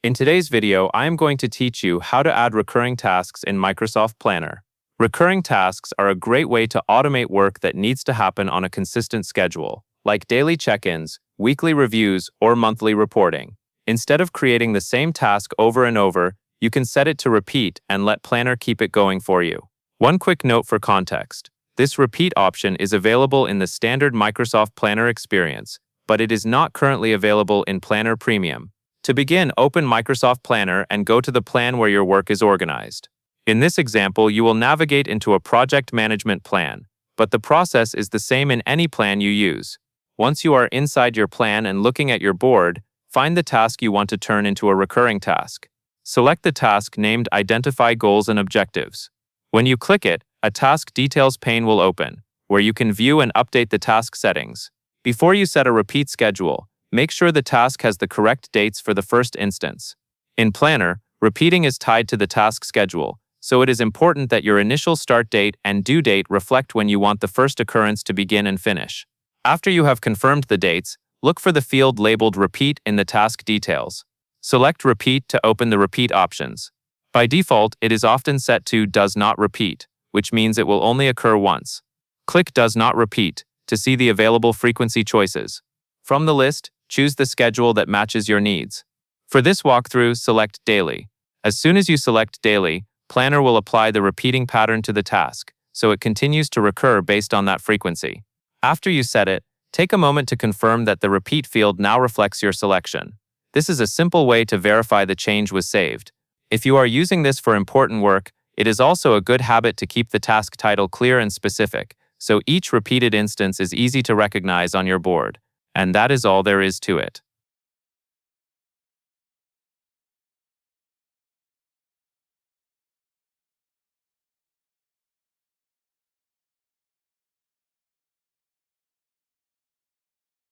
In today's video, I am going to teach you how to add recurring tasks in Microsoft Planner. Recurring tasks are a great way to automate work that needs to happen on a consistent schedule, like daily check-ins, weekly reviews, or monthly reporting. Instead of creating the same task over and over, you can set it to repeat and let Planner keep it going for you. One quick note for context. This repeat option is available in the standard Microsoft Planner experience, but it is not currently available in Planner Premium. To begin, open Microsoft Planner and go to the plan where your work is organized. In this example, you will navigate into a project management plan, but the process is the same in any plan you use. Once you are inside your plan and looking at your board, find the task you want to turn into a recurring task. Select the task named Identify Goals and Objectives. When you click it, a Task Details pane will open, where you can view and update the task settings. Before you set a repeat schedule, make sure the task has the correct dates for the first instance. In Planner, repeating is tied to the task schedule, so it is important that your initial start date and due date reflect when you want the first occurrence to begin and finish. After you have confirmed the dates, look for the field labeled Repeat in the task details. Select Repeat to open the repeat options. By default, it is often set to Does Not Repeat, which means it will only occur once. Click Does Not Repeat to see the available frequency choices. From the list, choose the schedule that matches your needs. For this walkthrough, select Daily. As soon as you select Daily, Planner will apply the repeating pattern to the task, so it continues to recur based on that frequency. After you set it, take a moment to confirm that the repeat field now reflects your selection. This is a simple way to verify the change was saved. If you are using this for important work, it is also a good habit to keep the task title clear and specific, so each repeated instance is easy to recognize on your board. And that is all there is to it.